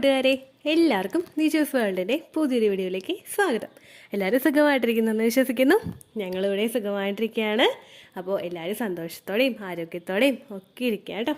കൂട്ടുകാരെ, എല്ലാവർക്കും നിജോസ് വേൾഡിൻ്റെ പുതിയൊരു വീഡിയോയിലേക്ക് സ്വാഗതം. എല്ലാവരും സുഖമായിട്ടിരിക്കുന്നെന്ന് വിശ്വസിക്കുന്നു. ഞങ്ങളിവിടെ സുഖമായിട്ടിരിക്കുകയാണ്. അപ്പോൾ എല്ലാവരും സന്തോഷത്തോടെയും ആരോഗ്യത്തോടെയും ഒക്കെ ഇരിക്കുക കേട്ടോ.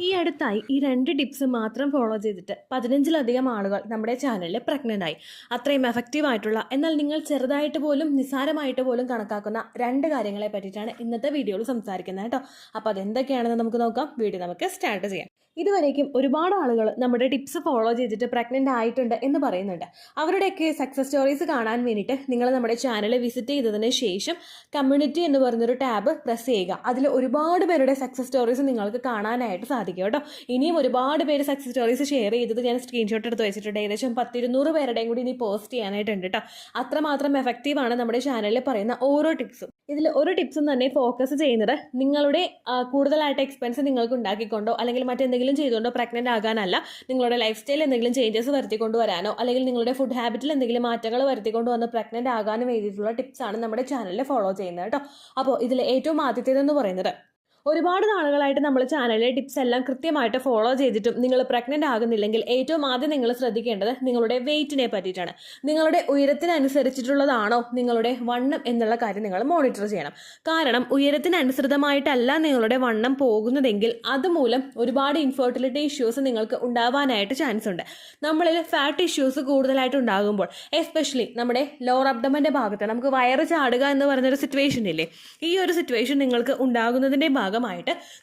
ഈ അടുത്തായി ഈ 2 ടിപ്സ് മാത്രം ഫോളോ ചെയ്തിട്ട് 15-ലധികം ആളുകൾ നമ്മുടെ ചാനലിൽ പ്രഗ്നൻ്റ് ആയി. അത്രയും എഫക്റ്റീവായിട്ടുള്ള, എന്നാൽ നിങ്ങൾ ചെറുതായിട്ട് പോലും നിസ്സാരമായിട്ട് പോലും കണക്കാക്കുന്ന 2 കാര്യങ്ങളെ പറ്റിയിട്ടാണ് ഇന്നത്തെ വീഡിയോയിൽ സംസാരിക്കുന്നത് കേട്ടോ. അപ്പോൾ അതെന്തൊക്കെയാണെന്ന് നമുക്ക് നോക്കാം. വീഡിയോ നമുക്ക് സ്റ്റാർട്ട് ചെയ്യാം. ഇതുവരേക്കും ഒരുപാട് ആളുകൾ നമ്മുടെ ടിപ്സ് ഫോളോ ചെയ്തിട്ട് പ്രഗ്നൻ്റ് ആയിട്ടുണ്ട് എന്ന് പറയുന്നുണ്ട്. അവരുടെയൊക്കെ സക്സസ് സ്റ്റോറീസ് കാണാൻ വേണ്ടിയിട്ട് നിങ്ങൾ നമ്മുടെ ചാനൽ വിസിറ്റ് ചെയ്തതിന് ശേഷം കമ്മ്യൂണിറ്റി എന്ന് പറഞ്ഞൊരു ടാബ് പ്രസ് ചെയ്യുക. അതിൽ ഒരുപാട് പേരുടെ സക്സസ് സ്റ്റോറീസ് നിങ്ങൾക്ക് കാണാനായിട്ട് സാധിക്കും കേട്ടോ. ഇനിയും ഒരുപാട് പേര് സക്സസ് സ്റ്റോറീസ് ഷെയർ ചെയ്തത് ഞാൻ സ്ക്രീൻഷോട്ട് എടുത്ത് വെച്ചിട്ടുണ്ട്. ഏകദേശം 10-200 പേരുടെയും കൂടി ഇനി പോസ്റ്റ് ചെയ്യാനായിട്ടുണ്ട് കേട്ടോ. അത്രമാത്രം എഫക്റ്റീവാണ് നമ്മുടെ ചാനലിൽ പറയുന്ന ഓരോ ടിപ്സും. ഇതിൽ ഒരു ടിപ്സും തന്നെ ഫോക്കസ് ചെയ്യുന്നത് നിങ്ങളുടെ കൂടുതലായിട്ട് എക്സ്പെൻസ് നിങ്ങൾക്ക് ഉണ്ടാക്കിക്കൊണ്ടോ അല്ലെങ്കിൽ മറ്റെന്തെങ്കിലും ചെയ്തുകൊണ്ടോ പ്രഗ്നൻ്റ് ആകാനല്ല. നിങ്ങളുടെ ലൈഫ് സ്റ്റൈൽ എന്തെങ്കിലും ചേഞ്ചസ് വരുത്തിക്കൊണ്ട് വരാനോ അല്ലെങ്കിൽ നിങ്ങളുടെ ഫുഡ് ഹാബിറ്റിൽ എന്തെങ്കിലും മാറ്റങ്ങൾ വരുത്തിക്കൊണ്ട് വന്ന് പ്രഗ്നൻ്റ് ആകാനും വേണ്ടിയിട്ടുള്ള ടിപ്സാണ് നമ്മുടെ ചാനലിൽ ഫോളോ ചെയ്യുന്നത് കേട്ടോ. അപ്പോൾ ഇതിൽ ഏറ്റവും ആദ്യത്തേതെന്ന് പറയുന്നത്, ഒരുപാട് നാളുകളായിട്ട് നമ്മൾ ചാനലിലെ ടിപ്സ് എല്ലാം കൃത്യമായിട്ട് ഫോളോ ചെയ്തിട്ടും നിങ്ങൾ പ്രഗ്നൻ്റ് ആകുന്നില്ലെങ്കിൽ ഏറ്റവും ആദ്യം നിങ്ങൾ ശ്രദ്ധിക്കേണ്ടത് നിങ്ങളുടെ വെയിറ്റിനെ പറ്റിയിട്ടാണ്. നിങ്ങളുടെ ഉയരത്തിനനുസരിച്ചിട്ടുള്ളതാണോ നിങ്ങളുടെ വണ്ണം എന്നുള്ള കാര്യം നിങ്ങൾ മോണിറ്റർ ചെയ്യണം. കാരണം ഉയരത്തിനനുസൃതമായിട്ടല്ല നിങ്ങളുടെ വണ്ണം പോകുന്നതെങ്കിൽ അതുമൂലം ഒരുപാട് ഇൻഫെർട്ടിലിറ്റി ഇഷ്യൂസ് നിങ്ങൾക്ക് ഉണ്ടാവാനായിട്ട് ചാൻസ് ഉണ്ട്. നമ്മളിൽ ഫാറ്റ് ഇഷ്യൂസ് കൂടുതലായിട്ട് ഉണ്ടാകുമ്പോൾ, എസ്പെഷ്യലി നമ്മുടെ ലോവർ അബ്ഡമൻ്റെ ഭാഗത്ത് നമുക്ക് വയറ് ചാടുക എന്ന് പറയുന്നൊരു സിറ്റുവേഷൻ ഇല്ലേ, ഈ ഒരു സിറ്റുവേഷൻ നിങ്ങൾക്ക് ഉണ്ടാകുന്നതിൻ്റെ ഭാഗമായിട്ട്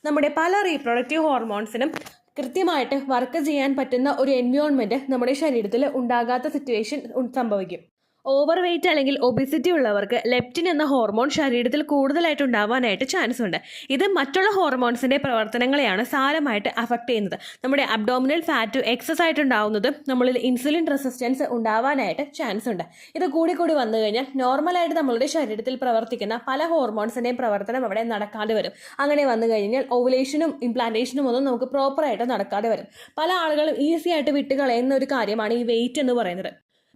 നമ്മുടെ പല റീപ്രൊഡക്റ്റീവ് ഹോർമോൺസിനും കൃത്യമായിട്ട് വർക്ക് ചെയ്യാൻ പറ്റുന്ന ഒരു എൻവയോൺമെൻറ്റ് നമ്മുടെ ശരീരത്തിൽ ഉണ്ടാകാത്ത സിറ്റുവേഷൻ സംഭവിക്കും. ഓവർ വെയിറ്റ് അല്ലെങ്കിൽ ഒബിസിറ്റി ഉള്ളവർക്ക് ലെപ്റ്റിൻ എന്ന ഹോർമോൺ ശരീരത്തിൽ കൂടുതലായിട്ട് ഉണ്ടാവാനായിട്ട് ചാൻസ് ഉണ്ട്. ഇത് മറ്റുള്ള ഹോർമോൺസിൻ്റെ പ്രവർത്തനങ്ങളെയാണ് സാരമായിട്ട് അഫക്റ്റ് ചെയ്യുന്നത്. നമ്മുടെ അബ്ഡോമിനൽ ഫാറ്റ് എക്സസ് ആയിട്ട് ഉണ്ടാവുന്നത് നമ്മളിൽ ഇൻസുലിൻ റെസിസ്റ്റൻസ് ഉണ്ടാവാനായിട്ട് ചാൻസ് ഉണ്ട്. ഇത് കൂടി വന്നു കഴിഞ്ഞാൽ നോർമലായിട്ട് നമ്മളുടെ ശരീരത്തിൽ പ്രവർത്തിക്കുന്ന പല ഹോർമോൺസിൻ്റെയും പ്രവർത്തനം അവിടെ നടക്കാതെ വരും. അങ്ങനെ വന്നു കഴിഞ്ഞാൽ ഓവുലേഷനും ഇംപ്ലാന്റേഷനും ഒന്നും നമുക്ക് പ്രോപ്പറായിട്ട് നടക്കാതെ വരും. പല ആളുകളും ഈസി ആയിട്ട് വിട്ടുകളയുന്ന ഒരു കാര്യമാണ് ഈ വെയിറ്റ് എന്ന് പറയുന്നത്.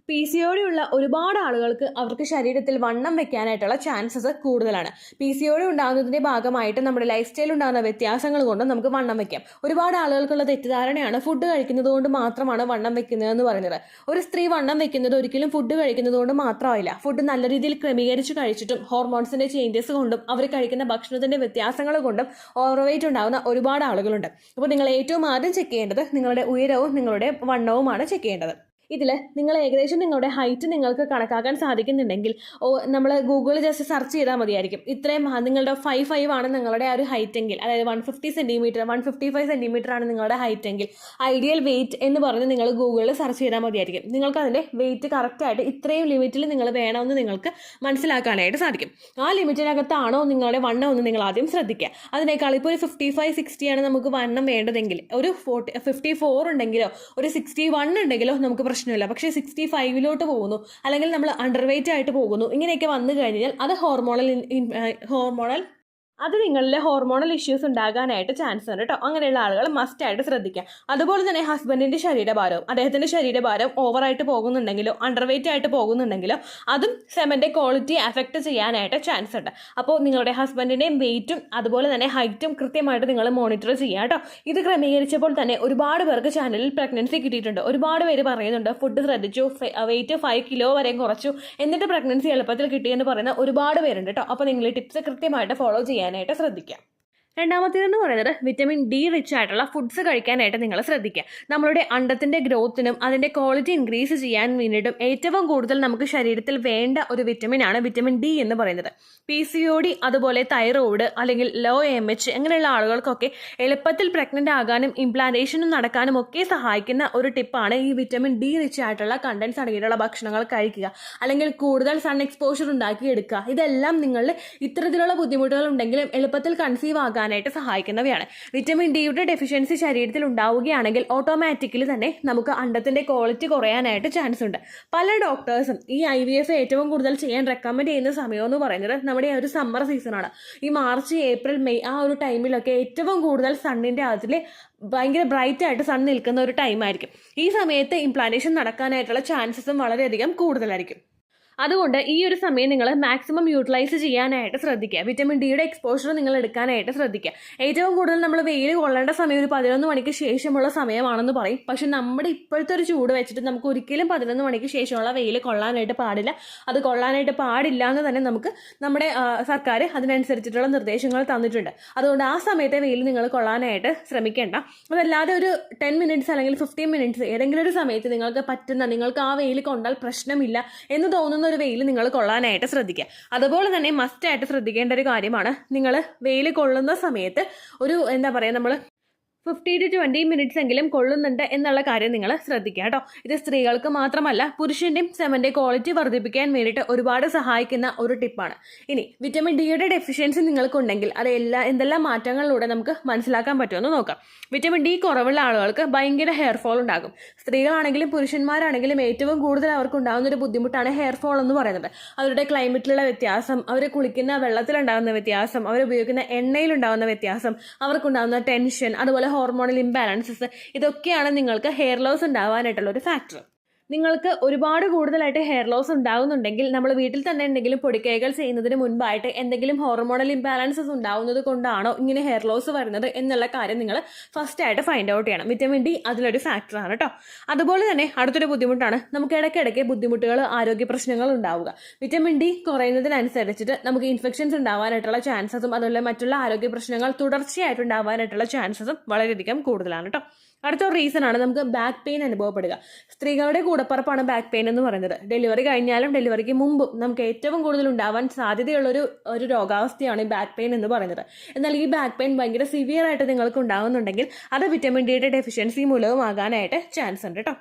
PCOD ഉള്ള ഒരുപാട് ആളുകൾക്ക് അവർക്ക് ശരീരത്തിൽ വണ്ണം വെക്കാനായിട്ടുള്ള ചാൻസസ് കൂടുതലാണ്. PCOD ഉണ്ടാകുന്നതിൻ്റെ ഭാഗമായിട്ട് നമ്മുടെ ലൈഫ് സ്റ്റൈൽ ഉണ്ടാകുന്ന വ്യത്യാസങ്ങൾ കൊണ്ട് നമുക്ക് വണ്ണം വെക്കാം. ഒരുപാട് ആളുകൾക്കുള്ള തെറ്റിദ്ധാരണയാണ് ഫുഡ് കഴിക്കുന്നത് കൊണ്ട് മാത്രമാണ് വണ്ണം വെക്കുന്നതെന്ന് പറയുന്നത്. ഒരു സ്ത്രീ വണ്ണം വെക്കുന്നത് ഒരിക്കലും ഫുഡ് കഴിക്കുന്നത് കൊണ്ട് മാത്രമായില്ല. ഫുഡ് നല്ല രീതിയിൽ ക്രമീകരിച്ച് കഴിച്ചിട്ടും ഹോർമോൺസിൻ്റെ ചേഞ്ചസ് കൊണ്ടും അവർ കഴിക്കുന്ന ഭക്ഷണത്തിൻ്റെ വ്യത്യാസങ്ങൾ കൊണ്ടും ഓവർ വെയിറ്റ് ഉണ്ടാകുന്ന ഒരുപാട് ആളുകളുണ്ട്. അപ്പോൾ നിങ്ങൾ ഏറ്റവും ആദ്യം ചെക്ക് ചെയ്യേണ്ടത് നിങ്ങളുടെ ഉയരവും നിങ്ങളുടെ വണ്ണവുമാണ് ചെക്ക് ചെയ്യേണ്ടത്. ഇതിൽ നിങ്ങൾ ഏകദേശം നിങ്ങളുടെ ഹൈറ്റ് നിങ്ങൾക്ക് കണക്കാക്കാൻ സാധിക്കുന്നുണ്ടെങ്കിൽ നമ്മൾ ഗൂഗിളിൽ ജസ്റ്റ് സെർച്ച് ചെയ്താൽ മതിയായിരിക്കും. ഇത്രയും നിങ്ങളുടെ 5'5" ആണ് നിങ്ങളുടെ ആ ഒരു ഹൈറ്റ് എങ്കിൽ, അതായത് 150 സെൻറ്റിമീറ്റർ 155 സെൻറ്റിമീറ്റർ ആണ് നിങ്ങളുടെ ഹൈറ്റ് എങ്കിൽ ഐഡിയൽ വെയിറ്റ് എന്ന് പറഞ്ഞ് നിങ്ങൾ ഗൂഗിളിൽ സെർച്ച് ചെയ്താൽ മതിയായിരിക്കും. നിങ്ങൾക്ക് അതിൻ്റെ വെയിറ്റ് കറക്റ്റായിട്ട് ഇത്രയും ലിമിറ്റിൽ നിങ്ങൾ വേണമെന്ന് നിങ്ങൾക്ക് മനസ്സിലാക്കാനായിട്ട് സാധിക്കും. ആ ലിമിറ്റിനകത്താണോ നിങ്ങളുടെ വണ്ണം എന്ന് നിങ്ങൾ ആദ്യം ശ്രദ്ധിക്കുക. അതിനേക്കാൾ ഇപ്പോൾ ഒരു 55-60 ആണ് നമുക്ക് വണ്ണം വേണ്ടതെങ്കിൽ ഒരു 54 ഉണ്ടെങ്കിലോ ഒരു 61 ഉണ്ടെങ്കിലോ നമുക്ക് പ്രശ്നമില്ല. പക്ഷേ 65 പോകുന്നു അല്ലെങ്കിൽ നമ്മൾ അണ്ടർ വെയിറ്റ് ആയിട്ട് പോകുന്നു, ഇങ്ങനെയൊക്കെ വന്നു കഴിഞ്ഞാൽ അത് ഹോർമോണൽ നിങ്ങളിലെ ഹോർമോണൽ ഇഷ്യൂസ് ഉണ്ടാകാനായിട്ട് ചാൻസ് ഉണ്ട് കേട്ടോ. അങ്ങനെയുള്ള ആളുകൾ മസ്റ്റായിട്ട് ശ്രദ്ധിക്കുക. അതുപോലെ തന്നെ ഹസ്ബൻഡിൻ്റെ ശരീരഭാരവും അദ്ദേഹത്തിൻ്റെ ശരീരഭാരം ഓവറായിട്ട് പോകുന്നുണ്ടെങ്കിലോ അണ്ടർ വെയിറ്റ് ആയിട്ട് പോകുന്നുണ്ടെങ്കിലോ അതും സെമൻ്റെ ക്വാളിറ്റി അഫക്റ്റ് ചെയ്യാനായിട്ട് ചാൻസ് ഉണ്ട്. അപ്പോൾ നിങ്ങളുടെ ഹസ്ബൻഡിൻ്റെയും വെയിറ്റും അതുപോലെ തന്നെ ഹൈറ്റും കൃത്യമായിട്ട് നിങ്ങൾ മോണിറ്റർ ചെയ്യുക കേട്ടോ. ഇത് ക്രമീകരിച്ചപ്പോൾ തന്നെ ഒരുപാട് പേർക്ക് ചാനലിൽ പ്രഗ്നൻസി കിട്ടിയിട്ടുണ്ട്. ഒരുപാട് പേര് പറയുന്നുണ്ട് ഫുഡ് ശ്രദ്ധിച്ചു, വെയിറ്റ് 5 കിലോ വരെ കുറച്ചു, എന്നിട്ട് പ്രഗ്നൻസി എളുപ്പത്തിൽ കിട്ടിയെന്ന് പറയുന്ന ഒരുപാട് പേരുണ്ട് കേട്ടോ. അപ്പോൾ നിങ്ങൾ ഈ ടിപ്സ് കൃത്യമായിട്ട് ഫോളോ ചെയ്യാനായിട്ട് ശ്രദ്ധിക്കാം. രണ്ടാമത്തേതെന്ന് പറയുന്നത് വിറ്റമിൻ D റിച്ച് ആയിട്ടുള്ള ഫുഡ്സ് കഴിക്കാനായിട്ട് നിങ്ങൾ ശ്രദ്ധിക്കുക. നമ്മളുടെ അണ്ടത്തിൻ്റെ ഗ്രോത്തിനും അതിൻ്റെ ക്വാളിറ്റി ഇൻക്രീസ് ചെയ്യാൻ വേണ്ടിയിട്ടും ഏറ്റവും കൂടുതൽ നമുക്ക് ശരീരത്തിൽ വേണ്ട ഒരു വിറ്റമിനാണ് വിറ്റമിൻ D എന്ന് പറയുന്നത്. PCOD അതുപോലെ തൈറോയിഡ് അല്ലെങ്കിൽ ലോ AMH അങ്ങനെയുള്ള ആളുകൾക്കൊക്കെ എളുപ്പത്തിൽ പ്രഗ്നൻ്റ് ആകാനും ഇംപ്ലാന്റേഷനും നടക്കാനും ഒക്കെ സഹായിക്കുന്ന ഒരു ടിപ്പാണ് ഈ വിറ്റമിൻ D റിച്ച് ആയിട്ടുള്ള കണ്ടൻസ് അടങ്ങിയിട്ടുള്ള ഭക്ഷണങ്ങൾ കഴിക്കുക, അല്ലെങ്കിൽ കൂടുതൽ സൺ എക്സ്പോഷർ ഉണ്ടാക്കിയെടുക്കുക. ഇതെല്ലാം നിങ്ങളിൽ ഇത്തരത്തിലുള്ള ബുദ്ധിമുട്ടുകൾ ഉണ്ടെങ്കിലും എളുപ്പത്തിൽ കൺസീവ് ആകാൻ സഹായിക്കുന്നവയാണ്. വിറ്റമിൻ ഡിയുടെ ഡെഫിഷ്യൻസി ശരീരത്തിൽ ഉണ്ടാവുകയാണെങ്കിൽ ഓട്ടോമാറ്റിക്കലി തന്നെ നമുക്ക് അണ്ടത്തിന്റെ ക്വാളിറ്റി കുറയാനായിട്ട് ചാൻസ് ഉണ്ട്. പല ഡോക്ടേഴ്സും ഈ IVF ഏറ്റവും കൂടുതൽ ചെയ്യാൻ റെക്കമെൻഡ് ചെയ്യുന്ന സമയം എന്ന് പറയുന്നത് നമ്മുടെ ഒരു സമ്മർ സീസണാണ്. ഈ മാർച്ച്, ഏപ്രിൽ, മെയ് ആ ഒരു ടൈമിലൊക്കെ ഏറ്റവും കൂടുതൽ സണ്ണിന്റെ അതിൽ ഭയങ്കര ബ്രൈറ്റ് ആയിട്ട് സൺ നിൽക്കുന്ന ഒരു ടൈമായിരിക്കും. ഈ സമയത്ത് ഇംപ്ലാന്റേഷൻ നടക്കാനായിട്ടുള്ള ചാൻസസും വളരെയധികം കൂടുതലായിരിക്കും. അതുകൊണ്ട് ഈ ഒരു സമയം നിങ്ങൾ മാക്സിമം യൂട്ടിലൈസ് ചെയ്യാനായിട്ട് ശ്രദ്ധിക്കുക. വിറ്റമിൻ ഡിയുടെ എക്സ്പോഷർ നിങ്ങൾ എടുക്കാനായിട്ട് ശ്രദ്ധിക്കുക. ഏറ്റവും കൂടുതൽ നമ്മൾ വെയിൽ കൊള്ളേണ്ട സമയം ഒരു 11 മണിക്ക് ശേഷമുള്ള സമയമാണെന്ന് പറയും. പക്ഷെ നമ്മുടെ ഇപ്പോഴത്തെ ഒരു ചൂട് വെച്ചിട്ട് നമുക്ക് ഒരിക്കലും 11 മണിക്ക് ശേഷമുള്ള വെയിൽ കൊള്ളാനായിട്ട് പാടില്ല. അത് കൊള്ളാനായിട്ട് പാടില്ല എന്ന് തന്നെ നമുക്ക് നമ്മുടെ സർക്കാർ അതിനനുസരിച്ചിട്ടുള്ള നിർദ്ദേശങ്ങൾ തന്നിട്ടുണ്ട്. അതുകൊണ്ട് ആ സമയത്തെ വെയിൽ നിങ്ങൾ കൊള്ളാനായിട്ട് ശ്രമിക്കേണ്ട. അതല്ലാതെ ഒരു 10 മിനിറ്റ്സ് അല്ലെങ്കിൽ 15 മിനിറ്റ്സ് ഏതെങ്കിലും ഒരു സമയത്ത് നിങ്ങൾക്ക് ആ വെയിൽ കൊണ്ടാൽ പ്രശ്നമില്ല എന്ന് തോന്നുന്ന ഒരു വെയിൽ നിങ്ങൾ കൊള്ളാനായിട്ട് ശ്രദ്ധിക്കുക. അതുപോലെ തന്നെ മസ്റ്റായിട്ട് ശ്രദ്ധിക്കേണ്ട ഒരു കാര്യമാണ്, നിങ്ങൾ വെയിൽ കൊള്ളുന്ന സമയത്ത് ഒരു നമ്മൾ 15 to 20 മിനിറ്റ്സ് എങ്കിലും കൊള്ളുന്നുണ്ട് എന്നുള്ള കാര്യം നിങ്ങൾ ശ്രദ്ധിക്കുക കേട്ടോ. ഇത് സ്ത്രീകൾക്ക് മാത്രമല്ല പുരുഷൻ്റെയും സെമൻ്റെ ക്വാളിറ്റി വർദ്ധിപ്പിക്കാൻ വേണ്ടിയിട്ട് ഒരുപാട് സഹായിക്കുന്ന ഒരു ടിപ്പാണ്. ഇനി വിറ്റമിൻ ഡിയുടെ ഡെഫിഷ്യൻസി നിങ്ങൾക്കുണ്ടെങ്കിൽ അത് എന്തെല്ലാം മാറ്റങ്ങളിലൂടെ നമുക്ക് മനസ്സിലാക്കാൻ പറ്റുമെന്ന് നോക്കാം. വിറ്റമിൻ ഡി കുറവുള്ള ആളുകൾക്ക് ഭയങ്കര ഹെയർ ഫോൾ ഉണ്ടാകും. സ്ത്രീകളാണെങ്കിലും പുരുഷന്മാരാണെങ്കിലും ഏറ്റവും കൂടുതൽ അവർക്ക് ഉണ്ടാകുന്ന ഒരു ബുദ്ധിമുട്ടാണ് ഹെയർ ഫോൾ എന്ന് പറയുന്നത്. അവരുടെ ക്ലൈമറ്റിലുള്ള വ്യത്യാസം, അവർ കുളിക്കുന്ന വെള്ളത്തിലുണ്ടാകുന്ന വ്യത്യാസം, അവർ ഉപയോഗിക്കുന്ന എണ്ണയിലുണ്ടാകുന്ന വ്യത്യാസം, അവർക്കുണ്ടാകുന്ന ടെൻഷൻ, അതുപോലെ ഹോർമോണൽ ഇംബാലൻസസ്, ഇതൊക്കെയാണ് നിങ്ങൾക്ക് ഹെയർ ലോസ് ഉണ്ടാവാനായിട്ടുള്ള ഒരു ഫാക്ടർ. നിങ്ങൾക്ക് ഒരുപാട് കൂടുതലായിട്ട് ഹെയർ ലോസ് ഉണ്ടാകുന്നുണ്ടെങ്കിൽ നമ്മൾ വീട്ടിൽ തന്നെ എന്തെങ്കിലും പൊടിക്കൈകൾ ചെയ്യുന്നതിന് മുൻപായിട്ട് എന്തെങ്കിലും ഹോർമോണൽ ഇംബാലൻസസ് ഉണ്ടാവുന്നത് കൊണ്ടാണോ ഇങ്ങനെ ഹെയർ ലോസ് വരുന്നത് എന്നുള്ള കാര്യം നിങ്ങൾ ഫസ്റ്റ് ആയിട്ട് ഫൈൻഡ് ഔട്ട് ചെയ്യണം. വിറ്റമിൻ ഡി അതിലൊരു ഫാക്ടറാണ് കേട്ടോ. അതുപോലെ തന്നെ അടുത്തൊരു ബുദ്ധിമുട്ടാണ് നമുക്ക് ഇടയ്ക്കിടയ്ക്ക് ബുദ്ധിമുട്ടുകൾ, ആരോഗ്യ പ്രശ്നങ്ങൾ ഉണ്ടാവുക. വിറ്റമിൻ ഡി കുറയുന്നതിനനുസരിച്ചിട്ട് നമുക്ക് ഇൻഫെക്ഷൻസ് ഉണ്ടാവാനായിട്ടുള്ള ചാൻസസും അതുപോലെ മറ്റുള്ള ആരോഗ്യ പ്രശ്നങ്ങൾ തുടർച്ചയായിട്ട് ഉണ്ടാവാനായിട്ടുള്ള ചാൻസസും വളരെയധികം കൂടുതലാണ് കേട്ടോ. അടുത്തൊരു റീസൺ ആണ് നമുക്ക് ബാക്ക് പെയിൻ അനുഭവപ്പെടുക. സ്ത്രീകളുടെ കൂടപ്പറപ്പാണ് ബാക്ക് പെയിൻ എന്ന് പറയുന്നത്. ഡെലിവറി കഴിഞ്ഞാലും ഡെലിവറിക്ക് മുമ്പും നമുക്ക് ഏറ്റവും കൂടുതൽ ഉണ്ടാവാൻ സാധ്യതയുള്ള ഒരു രോഗാവസ്ഥയാണ് ഈ ബാക്ക് പെയിൻ എന്ന് പറയുന്നത്. എന്നാൽ ഈ ബാക്ക് പെയിൻ ഭയങ്കര സിവിയർ ആയിട്ട് നിങ്ങൾക്ക് ഉണ്ടാകുന്നുണ്ടെങ്കിൽ അത് വിറ്റമിൻ ഡിയുടെ ഡെഫിഷ്യൻസി മൂലവും ആകാനായിട്ട് ചാൻസ് ഉണ്ട് കേട്ടോ.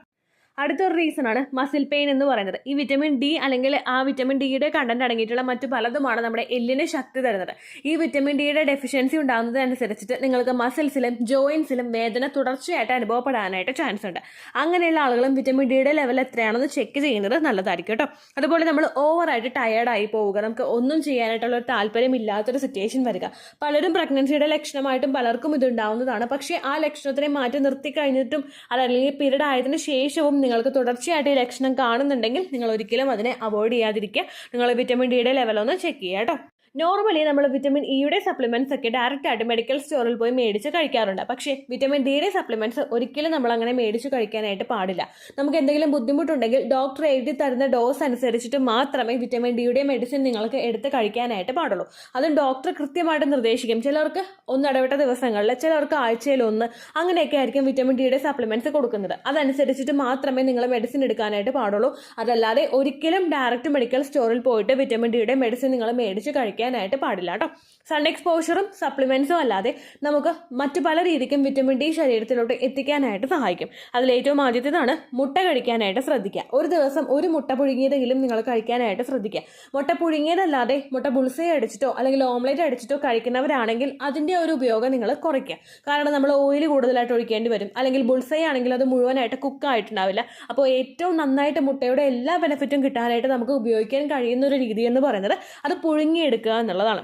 അടുത്തൊരു റീസൺ ആണ് മസിൽ പെയിൻ എന്ന് പറയുന്നത്. ഈ വിറ്റമിൻ ഡി അല്ലെങ്കിൽ ആ വിറ്റമിൻ ഡിയുടെ കണ്ടന്റ് അടങ്ങിയിട്ടുള്ള മറ്റു പലതുമാണ് നമ്മുടെ എല്ലിന് ശക്തി തരുന്നത്. ഈ വിറ്റമിൻ ഡിയുടെ ഡെഫിഷ്യൻസി ഉണ്ടാകുന്നതനുസരിച്ചിട്ട് നിങ്ങൾക്ക് മസിൽസിലും ജോയിൻസിലും വേദന തുടർച്ചയായിട്ട് അനുഭവപ്പെടാനായിട്ട് ചാൻസ് ഉണ്ട്. അങ്ങനെയുള്ള ആളുകളും വിറ്റമിൻ ഡിയുടെ ലെവൽ എത്രയാണെന്ന് ചെക്ക് ചെയ്യുന്നത് നല്ലതായിരിക്കും കേട്ടോ. അതുപോലെ നമ്മൾ ഓവറായിട്ട് ടയേർഡായി പോവുക, നമുക്ക് ഒന്നും ചെയ്യാനായിട്ടുള്ള ഒരു താല്പര്യമില്ലാത്തൊരു സിറ്റുവേഷൻ വരിക. പലരും പ്രഗ്നൻസിയുടെ ലക്ഷണമായിട്ടും പലർക്കും ഇത് ഉണ്ടാവുന്നതാണ്. പക്ഷേ ആ ലക്ഷണത്തിനെ മാറ്റി നിർത്തി കഴിഞ്ഞിട്ടും അതല്ലെങ്കിൽ പീരീഡ് ആയതിനു ശേഷവും നിങ്ങൾക്ക് തുടർച്ചയായിട്ട് ഈ ലക്ഷണം കാണുന്നുണ്ടെങ്കിൽ നിങ്ങൾ ഒരിക്കലും അതിനെ അവോയ്ഡ് ചെയ്യാതിരിക്കുക. നിങ്ങൾ വിറ്റമിൻ ഡിയുടെ ലെവൽ ഒന്ന് ചെക്ക് ചെയ്യുക കേട്ടോ. നോർമലി നമ്മൾ വിറ്റമിൻ ഇയുടെ സപ്ലിമെന്റ്സ് ഒക്കെ ഡയറക്റ്റ് ആയിട്ട് മെഡിക്കൽ സ്റ്റോറിൽ പോയി മേടിച്ച് കഴിക്കാറുണ്ട്. പക്ഷേ വിറ്റമിൻ ഡിയുടെ സപ്ലിമെന്റ്സ് ഒരിക്കലും നമ്മൾ അങ്ങനെ മേടിച്ച് കഴിക്കാനായിട്ട് പാടില്ല. നമുക്ക് എന്തെങ്കിലും ബുദ്ധിമുട്ടുണ്ടെങ്കിൽ ഡോക്ടർ എഴുതി തരുന്ന ഡോസ് അനുസരിച്ചിട്ട് മാത്രമേ വിറ്റമിൻ ഡിയുടെ മെഡിസിൻ നിങ്ങൾക്ക് എടുത്ത് കഴിക്കാനായിട്ട് പാടുള്ളൂ. അതും ഡോക്ടർ കൃത്യമായിട്ട് നിർദ്ദേശിക്കും. ചിലർക്ക് ഒന്നിടവിട്ട ദിവസങ്ങളിൽ, ചിലർക്ക് ആഴ്ചയിൽ ഒന്ന്, അങ്ങനെയൊക്കെ ആയിരിക്കും വിറ്റമിൻ ഡിയുടെ സപ്ലിമെന്റ്സ് കൊടുക്കുന്നത്. അതനുസരിച്ചിട്ട് മാത്രമേ നിങ്ങൾ മെഡിസിൻ എടുക്കാനായിട്ട് പാടുള്ളൂ. അതല്ലാതെ ഒരിക്കലും ഡയറക്റ്റ് മെഡിക്കൽ സ്റ്റോറിൽ പോയിട്ട് വിറ്റമിൻ ഡിയുടെ മെഡിസിൻ നിങ്ങൾ മേടിച്ച് കഴിക്കാനായിട്ട് പാടില്ല കേട്ടോ. സൺ എക്സ്പോഷറും സപ്ലിമെന്റ്സും അല്ലാതെ നമുക്ക് മറ്റു പല രീതിക്കും വിറ്റമിൻ ഡി ശരീരത്തിലോട്ട് എത്തിക്കാനായിട്ട് സഹായിക്കും. അതിലേറ്റവും ആദ്യത്തേതാണ് മുട്ട കഴിക്കാനായിട്ട് ശ്രദ്ധിക്കുക. ഒരു ദിവസം ഒരു മുട്ട പുഴുങ്ങിയതെങ്കിലും നിങ്ങൾ കഴിക്കാനായിട്ട് ശ്രദ്ധിക്കുക. മുട്ട പുഴുങ്ങിയതല്ലാതെ മുട്ട ബുൾസൈ അടിച്ചിട്ടോ അല്ലെങ്കിൽ ഓംലെറ്റ് അടിച്ചിട്ടോ കഴിക്കുന്നവരാണെങ്കിൽ അതിൻ്റെ ഒരു ഉപയോഗം നിങ്ങൾ കുറയ്ക്കുക. കാരണം നമ്മൾ ഓയിൽ കൂടുതലായിട്ട് ഒഴിക്കേണ്ടി വരും. അല്ലെങ്കിൽ ബുൾസൈ ആണെങ്കിൽ അത് മുഴുവനായിട്ട് കുക്കായിട്ടുണ്ടാവില്ല. അപ്പോൾ ഏറ്റവും നന്നായിട്ട് മുട്ടയുടെ എല്ലാ ബെനിഫിറ്റും കിട്ടാനായിട്ട് നമുക്ക് ഉപയോഗിക്കാൻ കഴിയുന്ന ഒരു രീതി എന്ന് പറയുന്നത് അത് പുഴുങ്ങിയെടുക്കുക എന്നുള്ളതാണ്.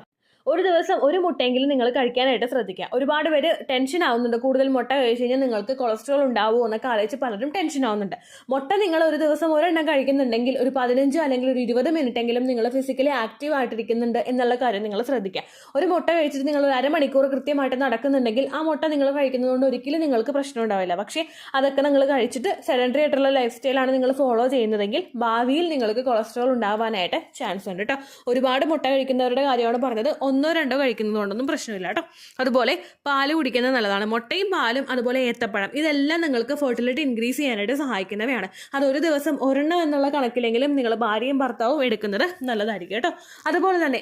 ഒരു ദിവസം ഒരു മുട്ടയെങ്കിലും നിങ്ങൾ കഴിക്കാനായിട്ട് ശ്രദ്ധിക്കുക. ഒരുപാട് പേര് ടെൻഷൻ ആവുന്നുണ്ട്, കൂടുതൽ മുട്ട കഴിച്ച് കഴിഞ്ഞാൽ നിങ്ങൾക്ക് കൊളസ്ട്രോൾ ഉണ്ടാവുമോ എന്നൊക്കെ ആലോചിച്ച് പലരും ടെൻഷൻ ആവുന്നുണ്ട്. മുട്ട നിങ്ങൾ ഒരു ദിവസം ഒരെണ്ണം കഴിക്കുന്നുണ്ടെങ്കിൽ ഒരു 15 അല്ലെങ്കിൽ ഒരു 20 മിനിറ്റെങ്കിലും നിങ്ങൾ ഫിസിക്കലി ആക്റ്റീവ് ആയിട്ടിരിക്കുന്നുണ്ട് എന്നുള്ള കാര്യം നിങ്ങൾ ശ്രദ്ധിക്കുക. ഒരു മുട്ട കഴിച്ചിട്ട് നിങ്ങൾ ഒരു അരമണിക്കൂർ കൃത്യമായിട്ട് നടക്കുന്നുണ്ടെങ്കിൽ ആ മുട്ട നിങ്ങൾ കഴിക്കുന്നതുകൊണ്ട് ഒരിക്കലും നിങ്ങൾക്ക് പ്രശ്നം ഉണ്ടാവില്ല. പക്ഷേ അതൊക്കെ നിങ്ങൾ കഴിച്ചിട്ട് സെഡൻറ്ററി ആയിട്ടുള്ള ലൈഫ് സ്റ്റൈലാണ് നിങ്ങൾ ഫോളോ ചെയ്യുന്നതെങ്കിൽ ഭാവിയിൽ നിങ്ങൾക്ക് കൊളസ്ട്രോൾ ഉണ്ടാവാനായിട്ട് ചാൻസ് ഉണ്ട് കേട്ടോ. ഒരുപാട് മുട്ട കഴിക്കുന്നവരുടെ കാര്യമാണ് പറഞ്ഞത്. 1-2 കഴിക്കുന്നതുകൊണ്ടൊന്നും പ്രശ്നമില്ല കേട്ടോ. അതുപോലെ പാല് കുടിക്കുന്നത് നല്ലതാണ്. മുട്ടയും പാലും അതുപോലെ ഏത്തപ്പഴം ഇതെല്ലാം നിങ്ങൾക്ക് ഫെർട്ടിലിറ്റി ഇൻക്രീസ് ചെയ്യാനായിട്ട് സഹായിക്കുന്നവയാണ്. അതൊരു ദിവസം ഒരെണ്ണം എന്നുള്ള കണക്കിലെങ്കിലും നിങ്ങൾ ഭാര്യയും ഭർത്താവും എടുക്കുന്നത് നല്ലതായിരിക്കും കേട്ടോ. അതുപോലെ തന്നെ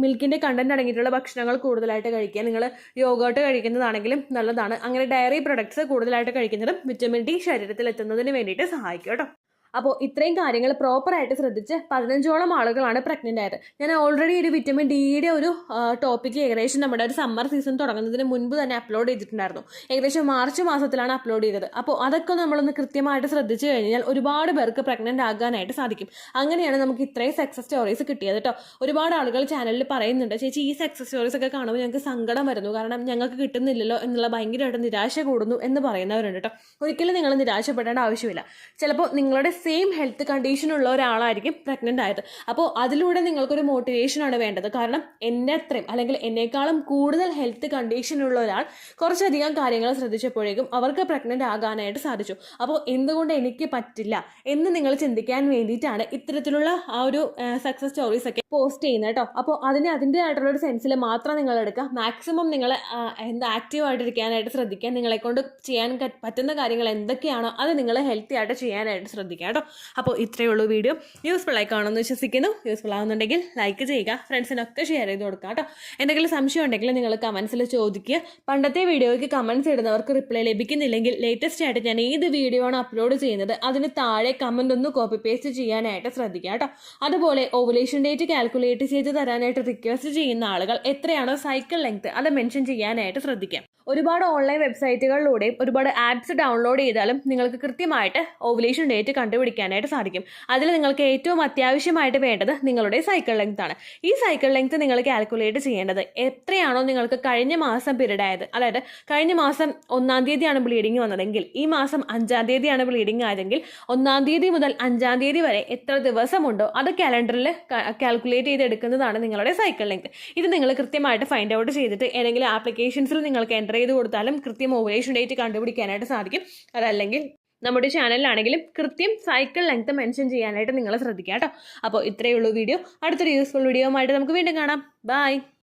മിൽക്കിൻ്റെ കണ്ടന്റ് അടങ്ങിയിട്ടുള്ള ഭക്ഷണങ്ങൾ കൂടുതലായിട്ട് കഴിക്കുക. നിങ്ങൾ യോഗോട്ട് കഴിക്കുന്നതാണെങ്കിലും നല്ലതാണ്. അങ്ങനെ ഡയറി പ്രൊഡക്ട്സ് കൂടുതലായിട്ട് കഴിക്കുന്നതും വിറ്റമിൻ ഡി ശരീരത്തിൽ എത്തുന്നതിന് വേണ്ടിയിട്ട് സഹായിക്കും കേട്ടോ. അപ്പോൾ ഇത്രയും കാര്യങ്ങൾ പ്രോപ്പറായിട്ട് ശ്രദ്ധിച്ച് 15ഓളം ആളുകളാണ് പ്രഗ്നൻ്റ് ആയത്. ഞാൻ ഓൾറെഡി ഒരു വിറ്റമിൻ ഡിയുടെ ഒരു ടോപ്പിക്ക് ഏകദേശം നമ്മുടെ ഒരു സമ്മർ സീസൺ തുടങ്ങുന്നതിന് മുൻപ് തന്നെ അപ്ലോഡ് ചെയ്തിട്ടുണ്ടായിരുന്നു. ഏകദേശം മാർച്ച് മാസത്തിലാണ് അപ്ലോഡ് ചെയ്തത്. അപ്പോൾ അതൊക്കെ നമ്മളൊന്ന് കൃത്യമായിട്ട് ശ്രദ്ധിച്ചു കഴിഞ്ഞാൽ ഒരുപാട് പേർക്ക് പ്രഗ്നൻ്റ് ആകാനായിട്ട് സാധിക്കും. അങ്ങനെയാണ് നമുക്ക് ഇത്രയും സക്സസ് സ്റ്റോറീസ് കിട്ടിയത് കേട്ടോ. ഒരുപാട് ആളുകൾ ചാനലിൽ പറയുന്നുണ്ട്, ചേച്ചി ഈ സക്സസ് സ്റ്റോറീസ് ഒക്കെ കാണുമ്പോൾ ഞങ്ങൾക്ക് സങ്കടം വരുന്നു, കാരണം ഞങ്ങൾക്ക് കിട്ടുന്നില്ലല്ലോ എന്നുള്ള ഭയങ്കരമായിട്ട് നിരാശ കൂടുന്നു എന്ന് പറയുന്നവരുണ്ട് കേട്ടോ. ഒരിക്കലും നിങ്ങൾ നിരാശപ്പെടേണ്ട ആവശ്യമില്ല. ചിലപ്പോൾ നിങ്ങളുടെ സെയിം ഹെൽത്ത് കണ്ടീഷനുള്ള ഒരാളായിരിക്കും പ്രഗ്നൻ്റ് ആയത്. അപ്പോൾ അതിലൂടെ നിങ്ങൾക്കൊരു മോട്ടിവേഷനാണ് വേണ്ടത്. കാരണം എൻ്റെ അത്രയും അല്ലെങ്കിൽ എന്നേക്കാളും കൂടുതൽ ഹെൽത്ത് കണ്ടീഷനുള്ള ഒരാൾ കുറച്ചധികം കാര്യങ്ങൾ ശ്രദ്ധിച്ചപ്പോഴേക്കും അവർക്ക് പ്രഗ്നൻ്റ് ആകാനായിട്ട് സാധിച്ചു. അപ്പോൾ എന്തുകൊണ്ട് എനിക്ക് പറ്റില്ല എന്ന് നിങ്ങൾ ചിന്തിക്കാൻ വേണ്ടിയിട്ടാണ് ഇത്തരത്തിലുള്ള ആ ഒരു സക്സസ് സ്റ്റോറീസ് ഒക്കെ പോസ്റ്റ് ചെയ്യുന്നത് കേട്ടോ. അപ്പോൾ അതിൻ്റെതായിട്ടുള്ള ഒരു സെൻസിൽ മാത്രം നിങ്ങൾ എടുക്കുക. മാക്സിമം നിങ്ങൾ ആക്റ്റീവായിട്ടിരിക്കാനായിട്ട് ശ്രദ്ധിക്കുക. നിങ്ങളെ കൊണ്ട് ചെയ്യാൻ പറ്റുന്ന കാര്യങ്ങൾ എന്തൊക്കെയാണോ അത് നിങ്ങൾ ഹെൽത്തി ആയിട്ട് ചെയ്യാനായിട്ട് ശ്രദ്ധിക്കുക കേട്ടോ. അപ്പോൾ ഇത്രയേ ഉള്ളൂ വീഡിയോ. യൂസ്ഫുൾ ആയി കാണുമെന്ന് വിശ്വസിക്കുന്നു. യൂസ്ഫുൾ ആവുന്നുണ്ടെങ്കിൽ ലൈക്ക് ചെയ്യുക, ഫ്രണ്ട്സിനൊക്കെ ഷെയർ ചെയ്ത് കൊടുക്കുക കേട്ടോ. എന്തെങ്കിലും സംശയം ഉണ്ടെങ്കിൽ നിങ്ങൾ കമൻസിൽ ചോദിക്കുക. പണ്ടത്തെ വീഡിയോയ്ക്ക് കമൻസ് ഇടുന്നവർക്ക് റിപ്ലൈ ലഭിക്കുന്നില്ലെങ്കിൽ ലേറ്റസ്റ്റ് ആയിട്ട് ഞാൻ ഏത് വീഡിയോ ആണ് അപ്ലോഡ് ചെയ്യുന്നത് അതിന് താഴെ കമൻ്റ് ഒന്ന് കോപ്പി പേസ്റ്റ് ചെയ്യാനായിട്ട് ശ്രദ്ധിക്കുക കേട്ടോ. അതുപോലെ ഓവുലേഷൻ ഡേറ്റ് കാൽക്കുലേറ്റ് ചെയ്ത് തരാനായിട്ട് റിക്വസ്റ്റ് ചെയ്യുന്ന ആളുകൾ എത്രയാണോ സൈക്കിൾ ലെങ്ത് അത് മെൻഷൻ ചെയ്യാനായിട്ട് ശ്രദ്ധിക്കാം. ഒരുപാട് ഓൺലൈൻ വെബ്സൈറ്റുകളിലൂടെയും ഒരുപാട് ആപ്സ് ഡൗൺലോഡ് ചെയ്താലും നിങ്ങൾക്ക് കൃത്യമായിട്ട് ഓവുലേഷൻ ഡേറ്റ് കണ്ടുപിടിക്കാനായിട്ട് സാധിക്കും. അതിൽ നിങ്ങൾക്ക് ഏറ്റവും അത്യാവശ്യമായിട്ട് വേണ്ടത് നിങ്ങളുടെ സൈക്കിൾ ലെങ്ത് ആണ്. ഈ സൈക്കിൾ ലെങ്ത് നിങ്ങൾ കാൽക്കുലേറ്റ് ചെയ്യേണ്ടത് എത്രയാണോ നിങ്ങൾക്ക് കഴിഞ്ഞ മാസം പീരീഡ് ആയത്, അതായത് കഴിഞ്ഞ മാസം 1-ാം തീയതിയാണ് ബ്ലീഡിങ് വന്നതെങ്കിൽ ഈ മാസം 5-ാം തീയതിയാണ് ബ്ലീഡിങ് ആയതെങ്കിൽ 1-ാം തീയതി മുതൽ 5-ാം തീയതി വരെ എത്ര ദിവസമുണ്ടോ അത് കാലണ്ടറിൽ കാൽക്കുലേറ്റ് ചെയ്തെടുക്കുന്നതാണ് നിങ്ങളുടെ സൈക്കിൾ ലെങ്ത്. ഇത് നിങ്ങൾ കൃത്യമായിട്ട് ഫൈൻഡ് ഔട്ട് ചെയ്തിട്ട് ഏതെങ്കിലും ആപ്ലിക്കേഷൻസിൽ നിങ്ങൾക്ക് എൻ്റർ ചെയ്ത് കൊടുത്താലും കൃത്യം ഓവുലേഷൻ ഡേറ്റ് കണ്ടുപിടിക്കാനായിട്ട് സാധിക്കും. അതല്ലെങ്കിൽ നമ്മുടെ ചാനലിലാണെങ്കിലും കൃത്യം സൈക്കിൾ ലെങ്ത് മെൻഷൻ ചെയ്യാനായിട്ട് നിങ്ങൾ ശ്രദ്ധിക്കുക കേട്ടോ. അപ്പോൾ ഇത്രയേ ഉള്ളൂ വീഡിയോ. അടുത്തൊരു യൂസ്ഫുൾ വീഡിയോ ആയിട്ട് നമുക്ക് വീണ്ടും കാണാം. ബൈ.